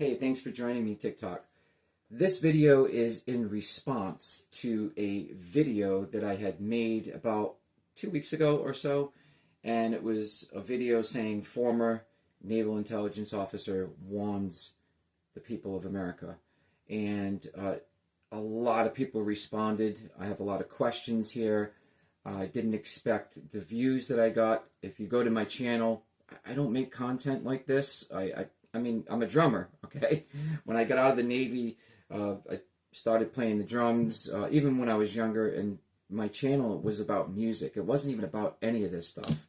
Hey, thanks for joining me, TikTok. This video is in response to a video that I had made about 2 weeks ago or so, and it was a video saying former naval intelligence officer warns the people of America. And a lot of people responded. I have a lot of questions here. I didn't expect the views that I got. If you go to my channel, I don't make content like this. I mean, I'm a drummer, okay? When I got out of the Navy, I started playing the drums, even when I was younger, and my channel was about music. It wasn't even about any of this stuff.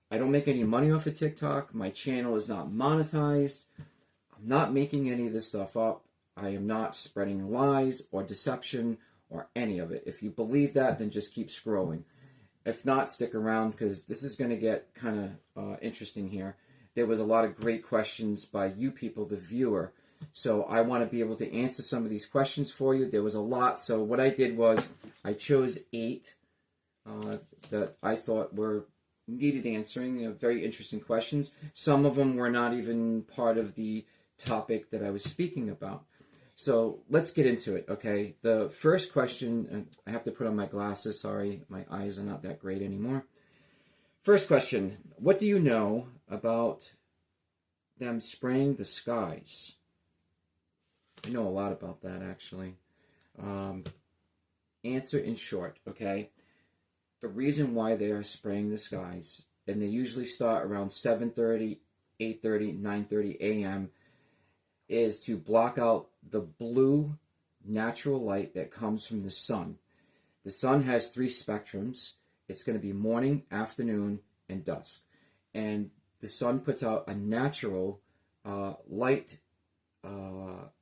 I don't make any money off of TikTok. My channel is not monetized. I'm not making any of this stuff up. I am not spreading lies or deception or any of it. If you believe that, then just keep scrolling. If not, stick around because this is going to get kind of interesting here. There was a lot of great questions by you people, the viewer. So I want to be able to answer some of these questions for you. There was a lot. So what I did was I chose 8 that I thought were needed answering. Very interesting questions. Some of them were not even part of the topic that I was speaking about. So let's get into it, okay? The first question, and I have to put on my glasses. Sorry, my eyes are not that great anymore. First question, what do you know about them spraying the skies? I know a lot about that, actually. Answer in short, okay? The reason why they are spraying the skies, and they usually start around 7:30, 8:30, 9:30 a.m., is to block out the blue natural light that comes from the sun. The sun has 3 spectrums. It's going to be morning, afternoon, and dusk. And the sun puts out a natural light,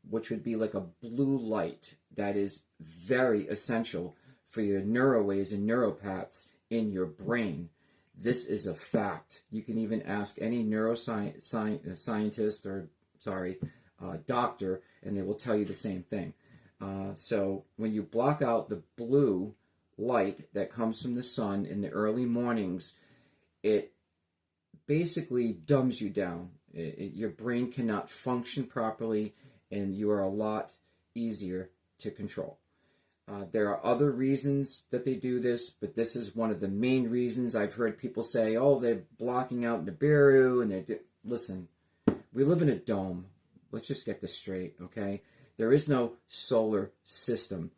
which would be like a blue light that is very essential for your neurowaves and neuropaths in your brain. This is a fact. You can even ask any neuroscientist or, doctor, and they will tell you the same thing. So when you block out the blue light that comes from the sun in the early mornings, it basically dumbs you down. Your brain cannot function properly, and you are a lot easier to control. There are other reasons that they do this, but this is one of the main reasons. I've heard people say, oh, they're blocking out Nibiru, and listen, we live in a dome. Let's just get this straight, okay? There is no solar system.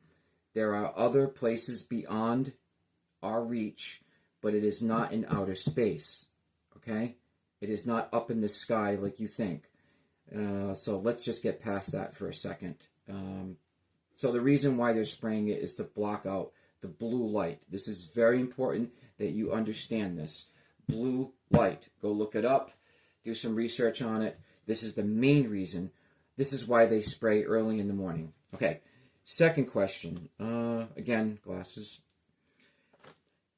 There are other places beyond our reach, but it is not in outer space, okay? It is not up in the sky like you think. So let's just get past that for a second. So the reason why they're spraying it is to block out the blue light. This is very important that you understand this. Blue light. Go look it up. Do some research on it. This is the main reason. This is why they spray early in the morning. Okay, second question. Again, glasses.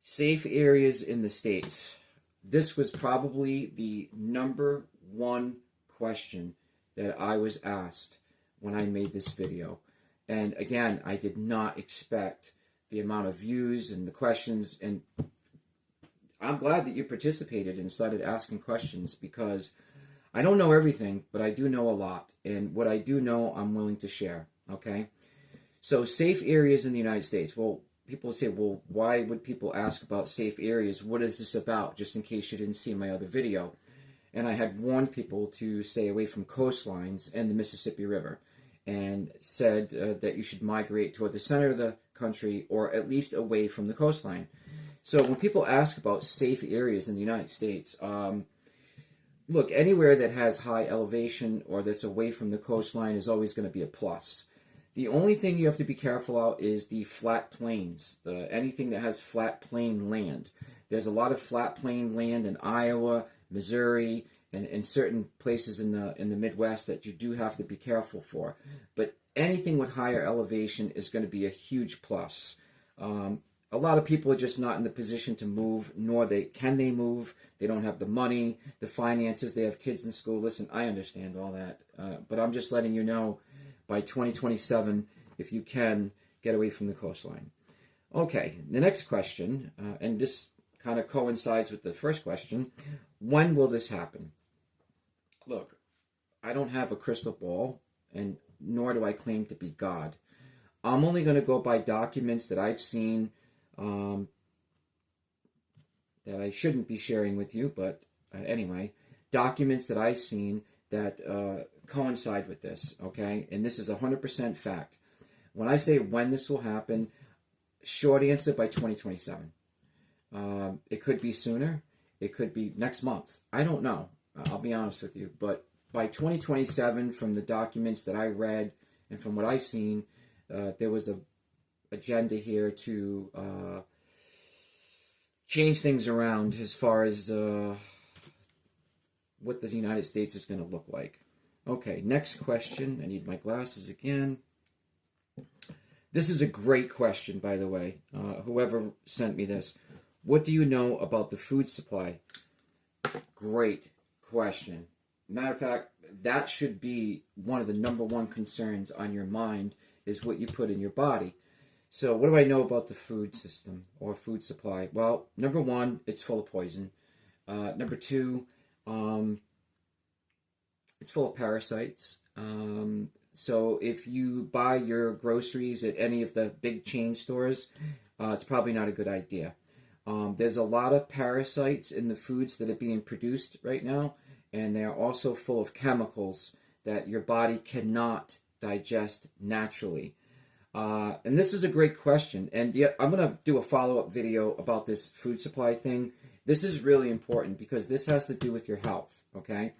Safe areas in the States. This was probably the number 1 question that I was asked when I made this video. And again, I did not expect the amount of views and the questions. And I'm glad that you participated and started asking questions because I don't know everything, but I do know a lot. And what I do know, I'm willing to share, okay? So safe areas in the United States. Well, people say, well, why would people ask about safe areas? What is this about? Just in case you didn't see my other video. And I had warned people to stay away from coastlines and the Mississippi River and said that you should migrate toward the center of the country or at least away from the coastline. So when people ask about safe areas in the United States, look, anywhere that has high elevation or that's away from the coastline is always going to be a plus. The only thing you have to be careful of is the flat plains, anything that has flat plain land. There's a lot of flat plain land in Iowa, Missouri, and in certain places in the Midwest that you do have to be careful for. But anything with higher elevation is going to be a huge plus. A lot of people are just not in the position to move, nor can they move. They don't have the money, the finances. They have kids in school. Listen, I understand all that. But I'm just letting you know, by 2027, if you can, get away from the coastline. Okay, the next question, and this kind of coincides with the first question. When will this happen? Look, I don't have a crystal ball, and nor do I claim to be God. I'm only going to go by documents that I've seen, that I shouldn't be sharing with you, but anyway, documents that I've seen that coincide with this, okay? And this is 100% fact. When I say when this will happen, short answer, by 2027. It could be sooner. It could be next month. I don't know. I'll be honest with you. But by 2027, from the documents that I read and from what I've seen, there was a agenda here to change things around as far as what the United States is going to look like. Okay, next question. I need my glasses again. This is a great question, by the way. Whoever sent me this. What do you know about the food supply? Great question. Matter of fact, that should be one of the number one concerns on your mind, is what you put in your body. So what do I know about the food system or food supply? Well, number one, it's full of poison. Number two, it's full of parasites. So if you buy your groceries at any of the big chain stores, it's probably not a good idea. There's a lot of parasites in the foods that are being produced right now, and they are also full of chemicals that your body cannot digest naturally. And this is a great question, and yeah, I'm going to do a follow-up video about this food supply thing. This is really important because this has to do with your health, okay?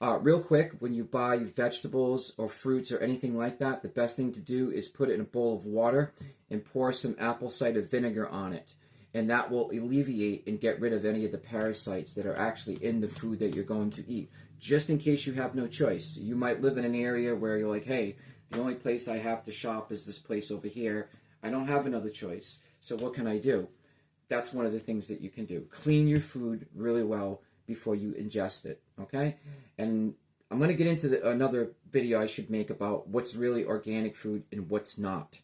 Real quick, when you buy vegetables or fruits or anything like that, the best thing to do is put it in a bowl of water and pour some apple cider vinegar on it. And that will alleviate and get rid of any of the parasites that are actually in the food that you're going to eat, just in case you have no choice. You might live in an area where you're like, hey, the only place I have to shop is this place over here. I don't have another choice. So what can I do? That's one of the things that you can do. Clean your food really well before you ingest it, okay? And I'm going to get into another video I should make about what's really organic food and what's not.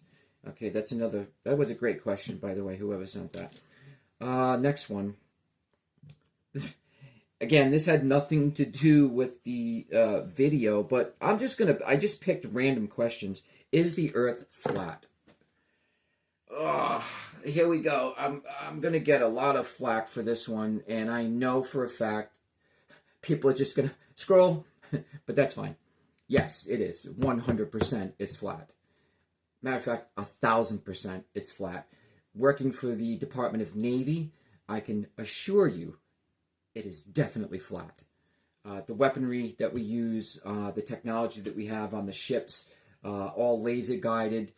Okay, that was a great question, by the way, whoever sent that. Next one. Again, this had nothing to do with the video, but I just picked random questions. Is the Earth flat? Here we go. I'm going to get a lot of flack for this one, and I know for a fact people are just going to scroll, but that's fine. Yes, it is. 100% it's flat. Matter of fact, 1,000% it's flat. Working for the Department of Navy, I can assure you it is definitely flat. The weaponry that we use, the technology that we have on the ships, all laser guided,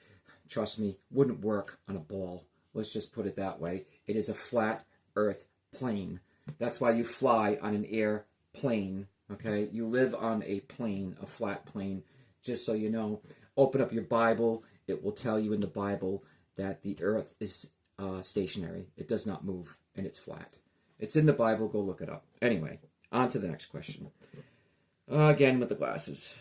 trust me, wouldn't work on a ball. Let's just put it that way. It is a flat Earth plane. That's why you fly on an airplane, okay? You live on a plane, a flat plane, just so you know. Open up your Bible. It will tell you in the Bible that the Earth is stationary. It does not move, and it's flat. It's in the Bible. Go look it up. Anyway, on to the next question. Again, with the glasses.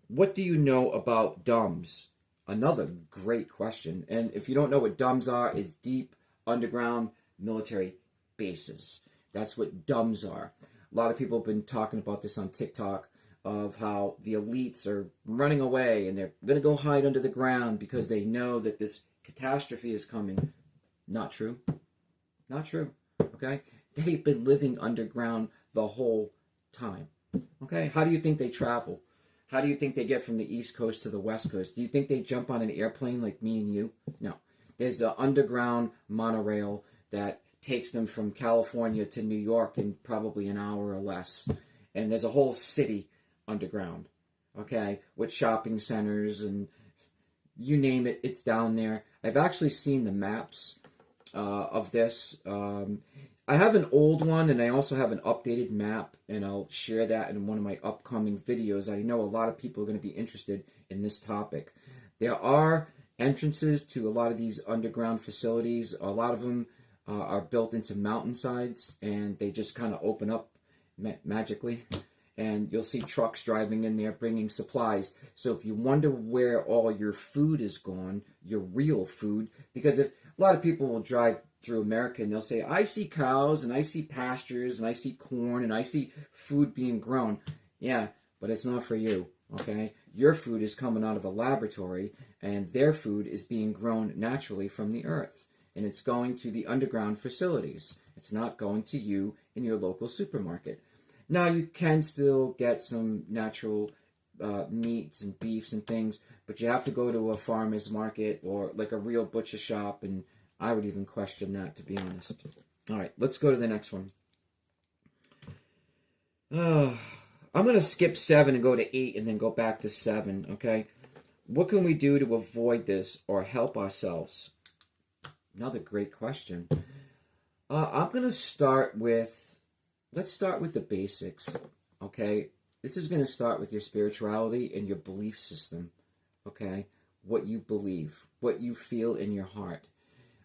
What do you know about DUMBs? Another great question. And if you don't know what DUMBs are, it's deep underground military bases. That's what DUMBs are. A lot of people have been talking about this on TikTok, of how the elites are running away and they're going to go hide under the ground because they know that this catastrophe is coming. Not true. Not true. Okay? They've been living underground the whole time. Okay? How do you think they travel? How do you think they get from the East Coast to the West Coast? Do you think they jump on an airplane like me and you? No. There's an underground monorail that takes them from California to New York in probably an hour or less. And there's a whole city underground, okay, with shopping centers and you name it, it's down there. I've actually seen the maps of this. I have an old one and I also have an updated map, and I'll share that in one of my upcoming videos. I know a lot of people are going to be interested in this topic. There are entrances to a lot of these underground facilities. A lot of them are built into mountainsides, and they just kind of open up magically. And you'll see trucks driving in there bringing supplies. So if you wonder where all your food is gone, your real food, because if a lot of people will drive through America and they'll say, I see cows and I see pastures and I see corn and I see food being grown. Yeah, but it's not for you, okay? Your food is coming out of a laboratory, and their food is being grown naturally from the earth, and it's going to the underground facilities. It's not going to you in your local supermarket. Now, you can still get some natural meats and beefs and things, but you have to go to a farmer's market or like a real butcher shop, and I would even question that, to be honest. All right, let's go to the next one. I'm going to skip 7 and go to 8 and then go back to 7, okay? What can we do to avoid this or help ourselves? Another great question. I'm going to start with, let's start with the basics, okay? This is going to start with your spirituality and your belief system, okay? What you believe, what you feel in your heart.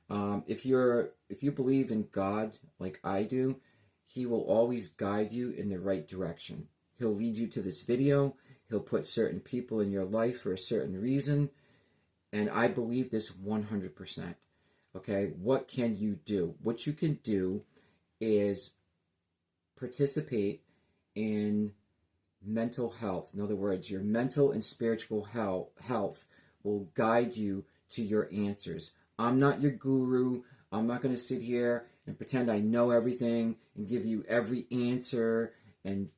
If you believe in God like I do, He will always guide you in the right direction. He'll lead you to this video. He'll put certain people in your life for a certain reason. And I believe this 100%. Okay, what can you do? What you can do is participate in mental health. In other words, your mental and spiritual health will guide you to your answers. I'm not your guru. I'm not going to sit here and pretend I know everything and give you every answer and,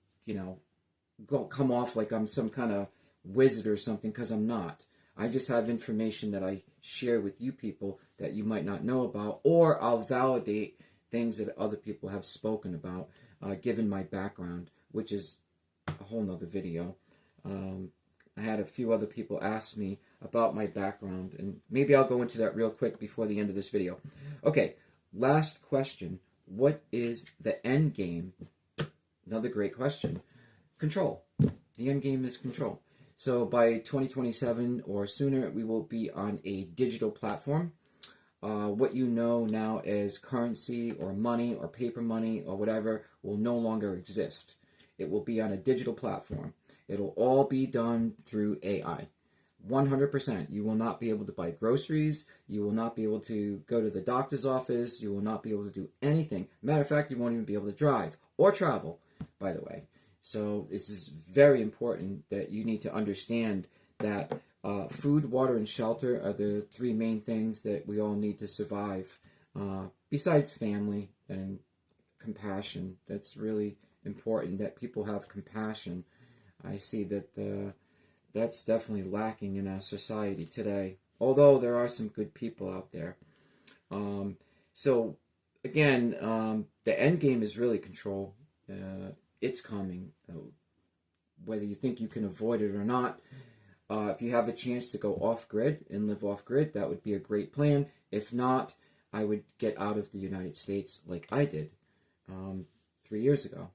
come off like I'm some kind of wizard or something, because I'm not. I just have information that I share with you people that you might not know about, or I'll validate things that other people have spoken about, given my background, which is a whole nother video. I had a few other people ask me about my background, and maybe I'll go into that real quick before the end of this video. Okay, last question. What is the end game? Another great question. Control. The end game is control. So by 2027 or sooner, we will be on a digital platform. What you know now as currency or money or paper money or whatever will no longer exist. It will be on a digital platform. It'll all be done through AI. 100%. You will not be able to buy groceries. You will not be able to go to the doctor's office. You will not be able to do anything. Matter of fact, you won't even be able to drive or travel, by the way. So this is very important that you need to understand that food, water, and shelter are the 3 main things that we all need to survive. Besides family and compassion. That's really important, that people have compassion. I see that that's definitely lacking in our society today. Although there are some good people out there. So again, the end game is really control. It's coming, whether you think you can avoid it or not. If you have a chance to go off-grid and live off-grid, that would be a great plan. If not, I would get out of the United States like I did 3 years ago.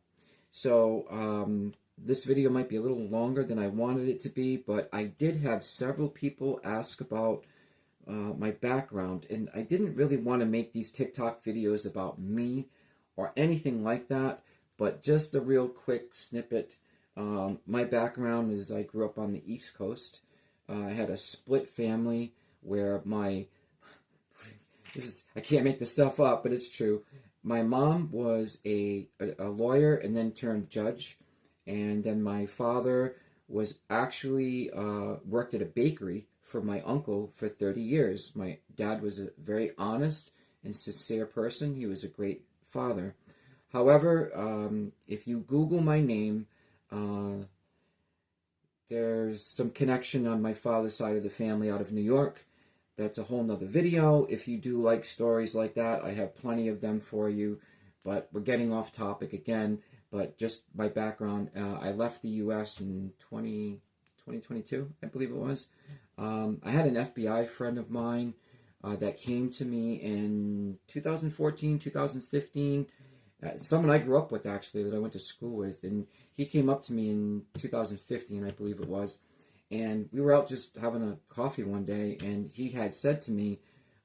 So this video might be a little longer than I wanted it to be, but I did have several people ask about my background, and I didn't really want to make these TikTok videos about me or anything like that. But just a real quick snippet. My background is I grew up on the East Coast. I had a split family where I can't make this stuff up, but it's true. My mom was a lawyer and then turned judge. And then my father was actually worked at a bakery for my uncle for 30 years. My dad was a very honest and sincere person. He was a great father. However, if you Google my name, there's some connection on my father's side of the family out of New York. That's a whole nother video. If you do like stories like that, I have plenty of them for you. But we're getting off topic again. But just my background, I left the U.S. in 2022, I believe it was. I had an FBI friend of mine that came to me in 2014, 2015. Someone I grew up with, actually, that I went to school with. And he came up to me in 2015, I believe it was. And we were out just having a coffee one day. And he had said to me,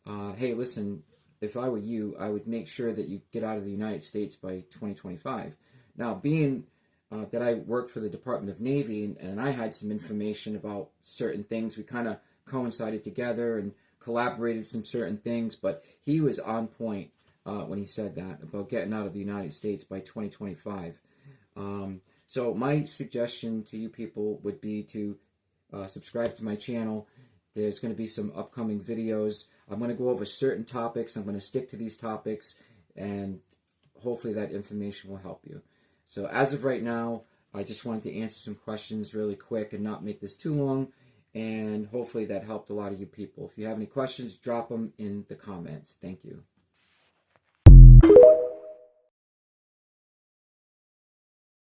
hey, listen, if I were you, I would make sure that you get out of the United States by 2025. Now, being that I worked for the Department of Navy and I had some information about certain things, we kind of coincided together and collaborated some certain things. But he was on point when he said that about getting out of the United States by 2025. So my suggestion to you people would be to subscribe to my channel. There's going to be some upcoming videos. I'm going to go over certain topics. I'm going to stick to these topics, and hopefully that information will help you. So as of right now, I just wanted to answer some questions really quick and not make this too long, and hopefully that helped a lot of you people. If you have any questions, drop them in the comments. Thank you.